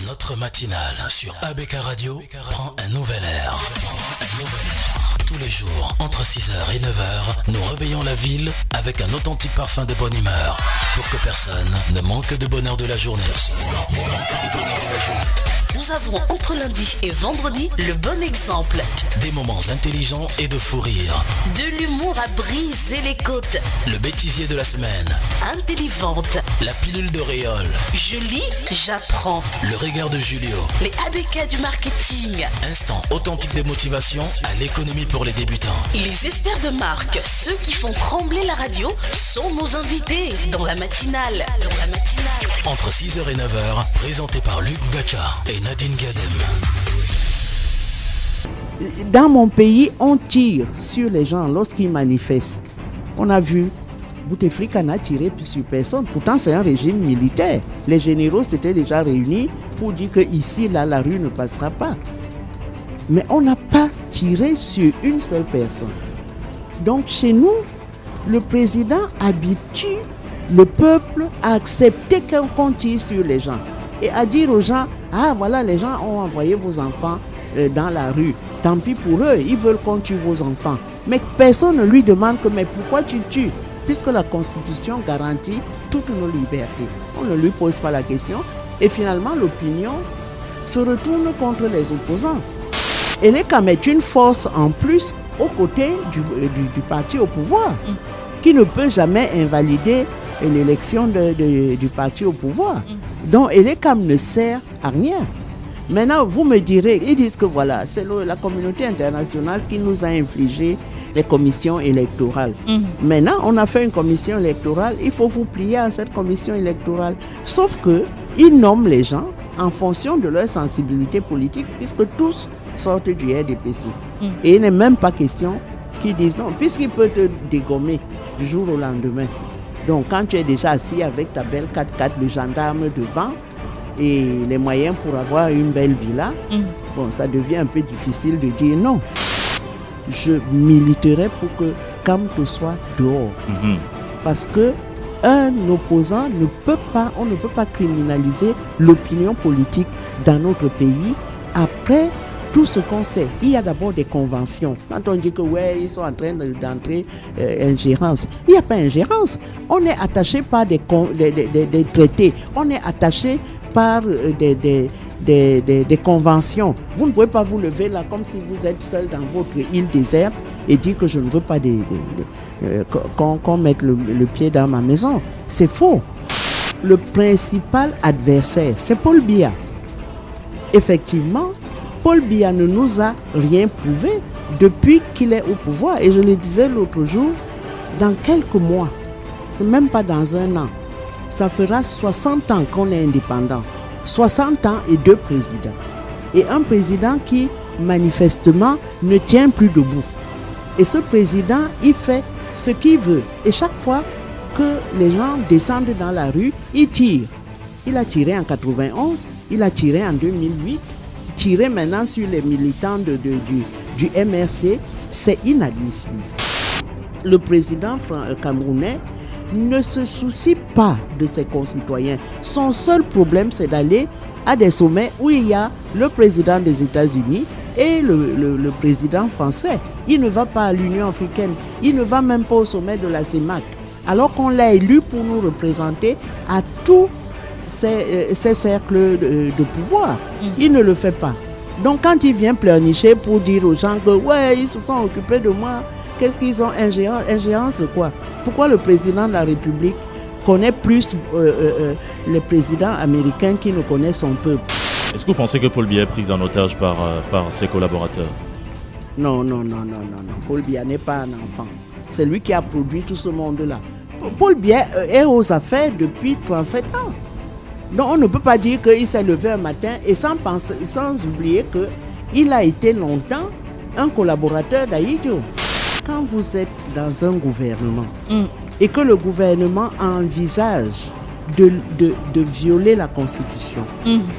Notre matinale sur ABK Radio prend un nouvel air. Tous les jours, entre 6h et 9h, nous réveillons la ville avec un authentique parfum de bonne humeur pour que personne ne manque de bonheur de la journée. Nous avons entre lundi et vendredi le bon exemple. Des moments intelligents et de fou rire. De l'humour à briser les côtes. Le bêtisier de la semaine. Intelligente. La pilule de Réole. Je lis, j'apprends. Le regard de Julio. Les ABK du marketing. Instance authentique de motivation à l'économie pour les débutants. Les experts de marque, ceux qui font trembler la radio, sont nos invités dans la matinale. Entre 6h et 9h, présenté par Luc Gacha et Nadine Gadem. Dans mon pays, on tire sur les gens lorsqu'ils manifestent. On a vu Bouteflika n'a tiré sur personne. Pourtant, c'est un régime militaire. Les généraux s'étaient déjà réunis pour dire que ici, là, la rue ne passera pas. Mais on n'a pas tiré sur une seule personne. Donc, chez nous, le président habitue le peuple à accepter qu'on tire sur les gens et à dire aux gens, ah voilà, les gens ont envoyé vos enfants dans la rue. Tant pis pour eux, ils veulent qu'on tue vos enfants. Mais personne ne lui demande que, mais pourquoi tu tues? Puisque la Constitution garantit toutes nos libertés. On ne lui pose pas la question. Et finalement, l'opinion se retourne contre les opposants. Et l'ECAM est une force en plus aux côtés du parti au pouvoir, qui ne peut jamais invalider l'élection du parti au pouvoir. Donc, l'ECAM ne sert à rien. Maintenant, vous me direz, ils disent que voilà, c'est la communauté internationale qui nous a infligé les commissions électorales. Maintenant, on a fait une commission électorale, il faut vous plier à cette commission électorale. Sauf qu'ils nomment les gens en fonction de leur sensibilité politique, puisque tous sortent du RDPC. Et il n'est même pas question qu'ils disent non, puisqu'il peut te dégommer du jour au lendemain. Donc, quand tu es déjà assis avec ta belle 4x4, le gendarme devant, et les moyens pour avoir une belle villa, bon, ça devient un peu difficile de dire non. Je militerai pour que Kamto soit dehors. Parce que un opposant ne peut pas, on ne peut pas criminaliser l'opinion politique dans notre pays. Après tout ce qu'on sait, il y a d'abord des conventions. Quand on dit que ouais, ils sont en train d'entrer ingérence, il n'y a pas ingérence. On est attaché par des traités, on est attaché par des conventions. Vous ne pouvez pas vous lever là comme si vous êtes seul dans votre île déserte et dire que je ne veux pas qu'on mette le pied dans ma maison. C'est faux. Le principal adversaire, c'est Paul Biya. Effectivement, Paul Biya ne nous a rien prouvé depuis qu'il est au pouvoir. Et je le disais l'autre jour, dans quelques mois, c'est même pas dans un an, ça fera 60 ans qu'on est indépendant. 60 ans et 2 présidents. Et un président qui, manifestement, ne tient plus debout. Et ce président, il fait ce qu'il veut. Et chaque fois que les gens descendent dans la rue, il tire. Il a tiré en 91, il a tiré en 2008, tirer maintenant sur les militants du MRC, c'est inadmissible. Le président camerounais ne se soucie pas de ses concitoyens. Son seul problème, c'est d'aller à des sommets où il y a le président des États-Unis et le président français. Il ne va pas à l'Union africaine, il ne va même pas au sommet de la CEMAC, alors qu'on l'a élu pour nous représenter à tous ces cercles de pouvoir. Il ne le fait pas. Donc quand il vient pleurnicher pour dire aux gens que ouais, ils se sont occupés de moi, qu'est-ce qu'ils ont ingérence quoi? Pourquoi le président de la République connaît plus les présidents américains qui ne connaissent son peuple? Est-ce que vous pensez que Paul Biya est pris en otage par ses collaborateurs? Non. Paul Biya n'est pas un enfant. C'est lui qui a produit tout ce monde-là. Paul Biya est aux affaires depuis 37 ans. Donc on ne peut pas dire qu'il s'est levé un matin et sans oublier qu'il a été longtemps un collaborateur d'Ahidjo. Quand vous êtes dans un gouvernement et que le gouvernement envisage de violer la Constitution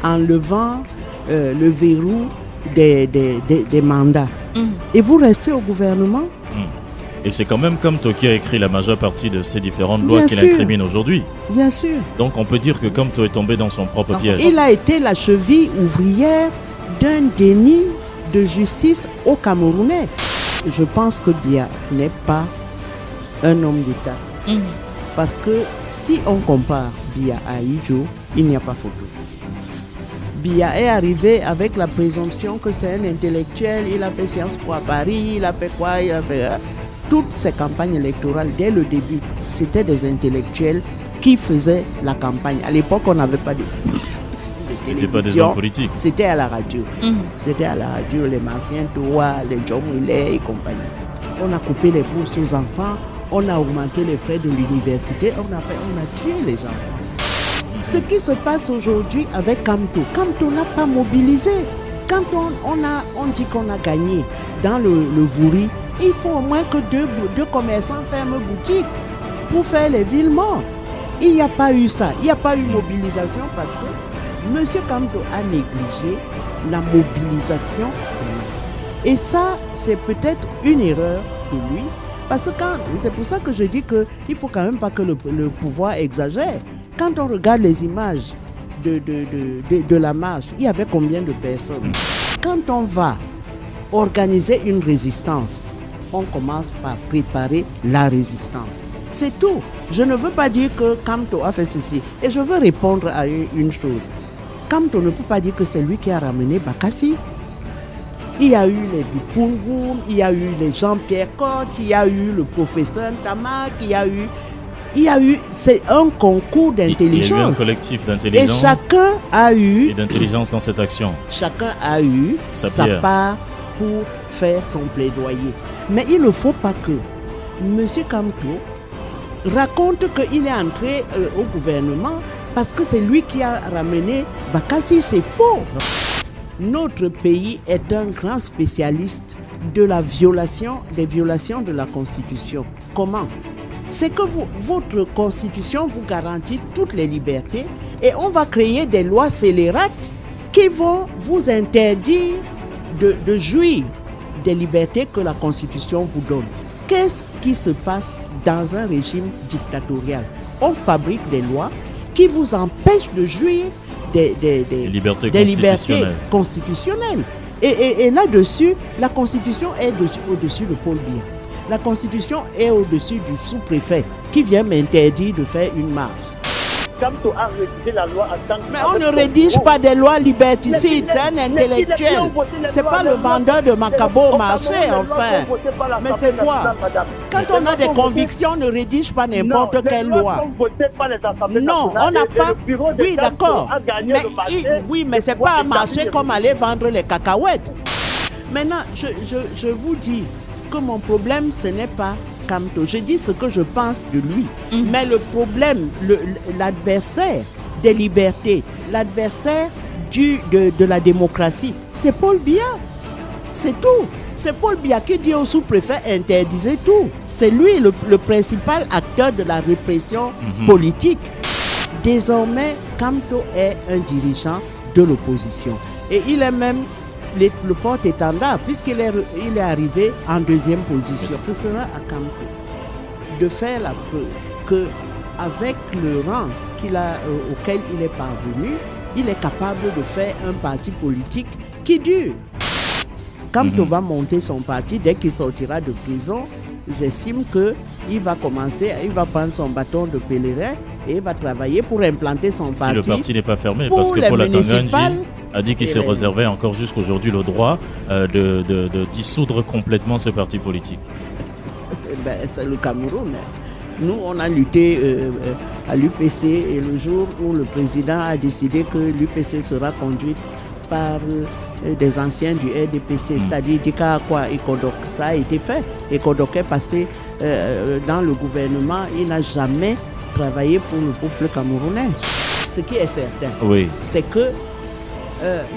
en levant le verrou des mandats, et vous restez au gouvernement, Et c'est quand même Kamto qui a écrit la majeure partie de ces différentes lois Bien qu'il sûr. incrimine aujourd'hui. Bien sûr. Donc on peut dire que Kamto est tombé dans son propre piège. Il a été la cheville ouvrière d'un déni de justice au Camerounais. Je pense que Biya n'est pas un homme d'État. Parce que si on compare Biya à Idjo, il n'y a pas photo. Biya est arrivé avec la présomption que c'est un intellectuel, il a fait Sciences Po à Paris, il a fait quoi, il a fait... Toutes ces campagnes électorales, dès le début, c'était des intellectuels qui faisaient la campagne. À l'époque, on n'avait pas de... C'était pas des hommes politiques. C'était à la radio. C'était à la radio, les Martiens Toa, les John Willet et compagnie. On a coupé les bourses aux enfants, on a augmenté les frais de l'université, on a tué les enfants. Ce qui se passe aujourd'hui avec Kamto, Kamto n'a pas mobilisé. Quand on dit qu'on a gagné dans le Vouri, il faut au moins que deux commerçants ferment boutique pour faire les villes mortes. Il n'y a pas eu ça, il n'y a pas eu mobilisation parce que M. Kamto a négligé la mobilisation de masse. Et ça, c'est peut-être une erreur de lui. Parce que c'est pour ça que je dis qu'il ne faut quand même pas que le pouvoir exagère. Quand on regarde les images de la marche, il y avait combien de personnes? Quand on va organiser une résistance, on commence par préparer la résistance. C'est tout. Je ne veux pas dire que Kamto a fait ceci. Et je veux répondre à une chose. Kamto ne peut pas dire que c'est lui qui a ramené Bakassi. Il y a eu les Bipungoum, il y a eu les Jean-Pierre Cotte, il y a eu le professeur Ntamak, il y a eu, c'est un concours d'intelligence. Il y a eu un collectif d'intelligence. Et chacun a eu... Et d'intelligence dans cette action. Chacun a eu sa part pour faire son plaidoyer. Mais il ne faut pas que M. Kamto raconte qu'il est entré au gouvernement parce que c'est lui qui a ramené Bakassi. C'est faux. Notre pays est un grand spécialiste de la violation, des violations de la Constitution. Comment? C'est que votre Constitution vous garantit toutes les libertés et on va créer des lois scélérates qui vont vous interdire de jouir des libertés que la Constitution vous donne. Qu'est-ce qui se passe dans un régime dictatorial? On fabrique des lois qui vous empêchent de jouir des libertés constitutionnelles. Et là-dessus, la Constitution est au-dessus de Paul Biya. La Constitution est au-dessus du sous-préfet qui vient m'interdire de faire une marche. Kamto a rédigé la loi en tant que... Mais on ne rédige pas des lois liberticides, c'est un intellectuel. C'est pas le vendeur de Macabo au marché, enfin. Mais c'est quoi? Quand on a des convictions, on ne rédige pas n'importe quelle loi. Non, on n'a pas... Oui, d'accord. Oui, mais c'est pas un marché comme aller vendre les cacahuètes. Maintenant, je vous dis que mon problème, ce n'est pas Kamto. Je dis ce que je pense de lui. Mais le problème, l'adversaire des libertés, l'adversaire de la démocratie, c'est Paul Biya. C'est tout. C'est Paul Biya qui dit au sous-préfet interdisez tout. C'est lui le principal acteur de la répression politique. Désormais, Kamto est un dirigeant de l'opposition. Et il est même le porte-étendard, puisqu'il est arrivé en deuxième position. Ce sera à Kamto de faire la preuve qu'avec le rang auquel il est parvenu, il est capable de faire un parti politique qui dure. Kamto va monter son parti dès qu'il sortira de prison. J'estime qu'il va prendre son bâton de pèlerin et il va travailler pour implanter son parti. Si le parti n'est pas fermé, parce que Paul Atanganji a dit qu'il se réservait encore jusqu'aujourd'hui le droit de dissoudre complètement ce parti politique. C'est le Cameroun. Nous, on a lutté à l'UPC et le jour où le président a décidé que l'UPC sera conduite par des anciens du RDPC, c'est-à-dire Dika Akwa et Kodok. Ça a été fait. Et Kodok est passé dans le gouvernement. Il n'a jamais travaillé pour le peuple camerounais. Ce qui est certain, c'est que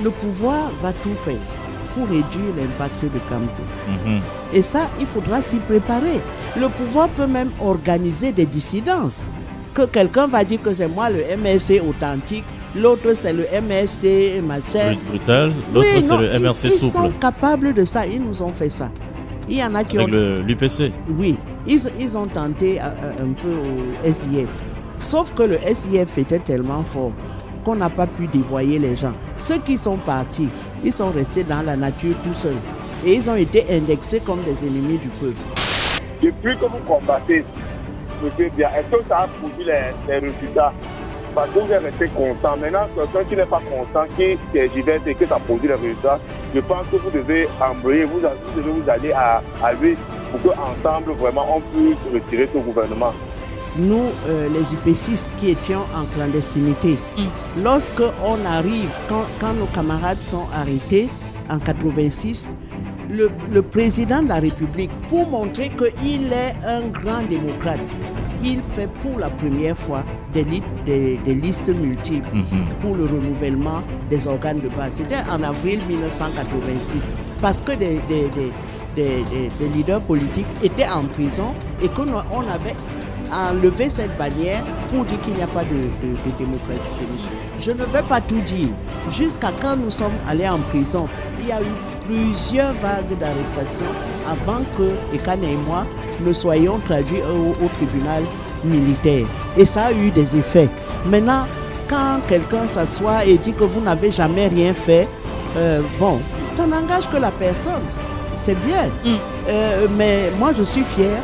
le pouvoir va tout faire pour réduire l'impact de Kamto. Et ça, il faudra s'y préparer. Le pouvoir peut même organiser des dissidences. Que quelqu'un va dire que c'est moi le MRC authentique, l'autre c'est le MRC machin. Brutal, l'autre c'est le MRC souple. Ils sont capables de ça, ils nous ont fait ça. Il y en a qui avec l'UPC. Oui, ils ont tenté un peu au SIF. Sauf que le SIF était tellement fort qu'on n'a pas pu dévoyer les gens. Ceux qui sont partis, ils sont restés dans la nature tout seuls. Et ils ont été indexés comme des ennemis du peuple. Depuis que vous combattez, monsieur Bia, est-ce que ça a produit les résultats? Parce que vous êtes resté constant. Maintenant, quelqu'un qui n'est pas constant, qui est divers et que ça produit les résultats, je pense que vous devez embrayer, vous devez vous aller à lui pour qu'ensemble, vraiment, on puisse retirer ce gouvernement. Nous, les UPCistes qui étions en clandestinité, lorsque on arrive, quand nos camarades sont arrêtés en 86, le président de la République, pour montrer qu'il est un grand démocrate, il fait pour la première fois des listes multiples pour le renouvellement des organes de base. C'était en avril 1986, parce que des leaders politiques étaient en prison et qu'on avait enlevé cette bannière pour dire qu'il n'y a pas de démocratie chez nous. Je ne vais pas tout dire. Jusqu'à quand nous sommes allés en prison, il y a eu plusieurs vagues d'arrestations avant que Ekane et moi ne soyons traduits au tribunal militaire. Et ça a eu des effets. Maintenant, quand quelqu'un s'assoit et dit que vous n'avez jamais rien fait, bon, ça n'engage que la personne. C'est bien. Mais moi, je suis fier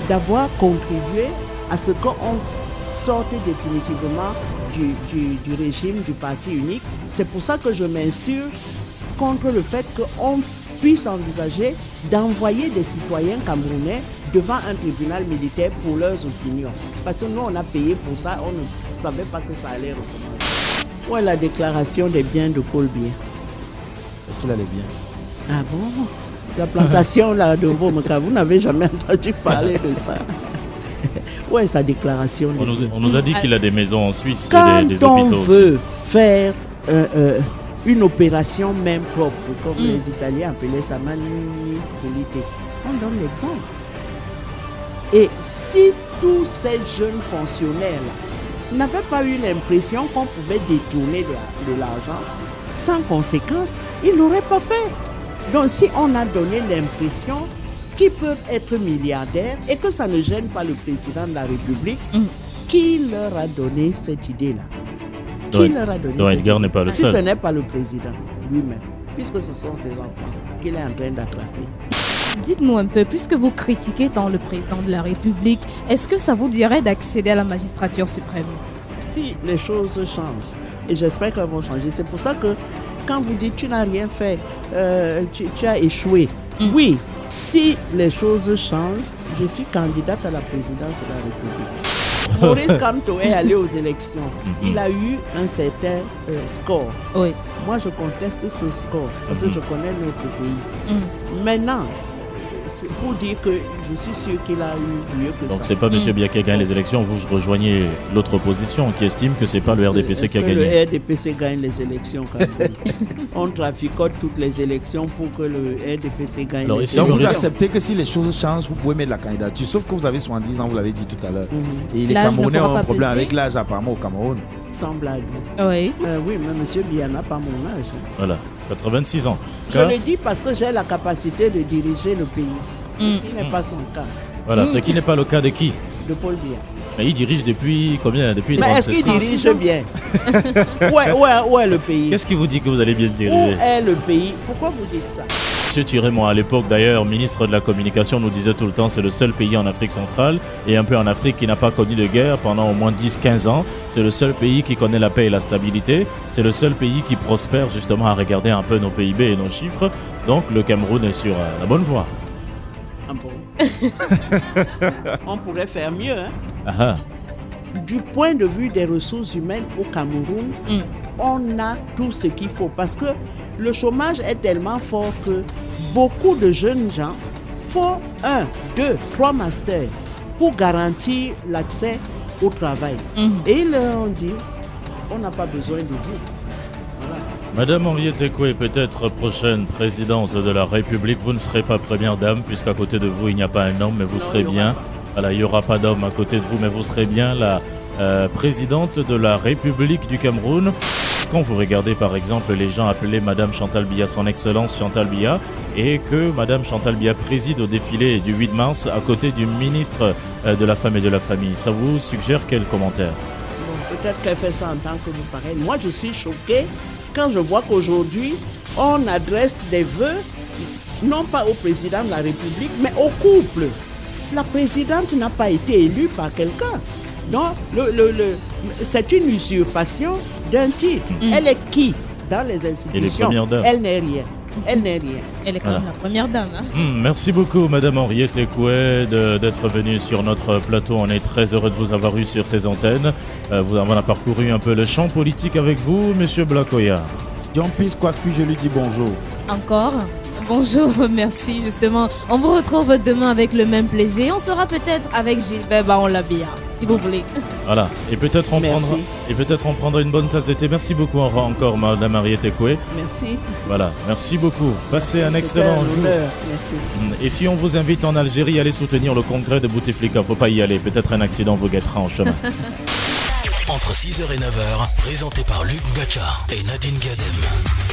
d'avoir contribué à ce qu'on sorte définitivement du régime du parti unique. C'est pour ça que je m'insurge contre le fait qu'on puisse envisager d'envoyer des citoyens camerounais devant un tribunal militaire pour leurs opinions. Parce que nous, on a payé pour ça, on ne savait pas que ça allait recommencer. Où est la déclaration des biens de Paul Biya? Est-ce qu'il allait bien? Ah bon? La plantation là de Mbomaka, vous n'avez jamais entendu parler de ça? Où est sa déclaration? On nous a dit qu'il a des maisons en Suisse et des hôpitaux aussi. Quand on veut faire une opération même propre, comme les Italiens appelaient ça manipulité, on donne l'exemple. Et si tous ces jeunes fonctionnaires-là n'avaient pas eu l'impression qu'on pouvait détourner de l'argent sans conséquence, ils n'auraient pas fait. Donc si on a donné l'impression qu'ils peuvent être milliardaires et que ça ne gêne pas le président de la République, qui leur a donné cette idée-là? Qui leur a donné cette Edgar n'est pas le seul. Si ce n'est pas le président lui-même, puisque ce sont ses enfants qu'il est en train d'attraper. Dites-nous un peu, puisque vous critiquez tant le président de la République, est-ce que ça vous dirait d'accéder à la magistrature suprême? Si les choses changent, et j'espère qu'elles vont changer, c'est pour ça que quand vous dites tu n'as rien fait, tu as échoué. Oui, si les choses changent, je suis candidate à la présidence de la République. Maurice Kamto est allé aux élections. Il a eu un certain score. Oui. Moi, je conteste ce score parce que je connais notre pays. Maintenant, c'est pour dire que je suis sûr qu'il a eu mieux que ça. Donc c'est pas M. Biya qui a gagné les élections, vous rejoignez l'autre opposition qui estime que c'est pas le RDPC qui a gagné. Le RDPC gagne les élections quand même. On traficote toutes les élections pour que le RDPC gagne les élections. Donc vous acceptez que si les choses changent, vous pouvez mettre la candidature, sauf que vous avez 70 ans, vous l'avez dit tout à l'heure. Et les Camerounais ont un problème avec l'âge apparemment au Cameroun. Sans blague. Oui. Oui, mais M. Biya n'a pas mon âge. Voilà, 86 ans. Je le dis parce que j'ai la capacité de diriger le pays. Ce qui n'est pas son cas. Voilà, ce qui n'est pas le cas de qui? De Paul Biya. Mais il dirige depuis combien? Depuis 36 ans. Mais est-ce qu'il dirige bien? Où est le pays? Qu'est-ce qui vous dit que vous allez bien diriger? Où est le pays? Pourquoi vous dites ça? M. Tiremont, à l'époque d'ailleurs, ministre de la Communication, nous disait tout le temps c'est le seul pays en Afrique centrale et un peu en Afrique qui n'a pas connu de guerre pendant au moins 10-15 ans. C'est le seul pays qui connaît la paix et la stabilité. C'est le seul pays qui prospère justement à regarder un peu nos PIB et nos chiffres. Donc le Cameroun est sur la bonne voie. Ah bon? On pourrait faire mieux. Hein? Du point de vue des ressources humaines au Cameroun, on a tout ce qu'il faut. Parce que le chômage est tellement fort que beaucoup de jeunes gens font 1, 2, 3 masters pour garantir l'accès au travail. Et ils leur ont dit, on n'a pas besoin de vous. Voilà. Madame Henriette Ekoué, peut-être prochaine présidente de la République, vous ne serez pas première dame, puisqu'à côté de vous, il n'y a pas un homme, mais vous serez bien. Voilà, il n'y aura pas d'homme à côté de vous, mais vous serez bien la présidente de la République du Cameroun. quand vous regardez par exemple les gens appeler Madame Chantal Biya son Excellence Chantal Biya et que Madame Chantal Biya préside au défilé du 8 mars à côté du ministre de la Femme et de la Famille, ça vous suggère quel commentaire? Bon, peut-être qu'elle fait ça en tant que vous pareil. Moi, je suis choquée quand je vois qu'aujourd'hui, on adresse des vœux, non pas au président de la République, mais au couple. La présidente n'a pas été élue par quelqu'un. Donc, c'est une usurpation d'un titre. Elle est qui dans les institutions? Elle n'est rien. Elle n'est rien. Elle est quand même la première dame. Hein? Merci beaucoup, Madame Henriette Ekoué, d'être venue sur notre plateau. On est très heureux de vous avoir eu sur ces antennes. On a parcouru un peu le champ politique avec vous, Monsieur Blakoya. John Peace Coiffure, je lui dis bonjour. Encore bonjour, merci. Justement, on vous retrouve demain avec le même plaisir. On sera peut-être avec Gilbert Baon-Labia, si vous voulez. Voilà, et peut-être on prendra une bonne tasse de thé. Merci beaucoup encore, Madame Henriette Ekoué. Merci. Voilà, merci beaucoup. Passez un excellent jour. Merci. Et si on vous invite en Algérie, allez soutenir le congrès de Bouteflika. Faut pas y aller. Peut-être un accident vous guettera en chemin. Entre 6h et 9h, présenté par Luc Gacha et Nadine Gadem.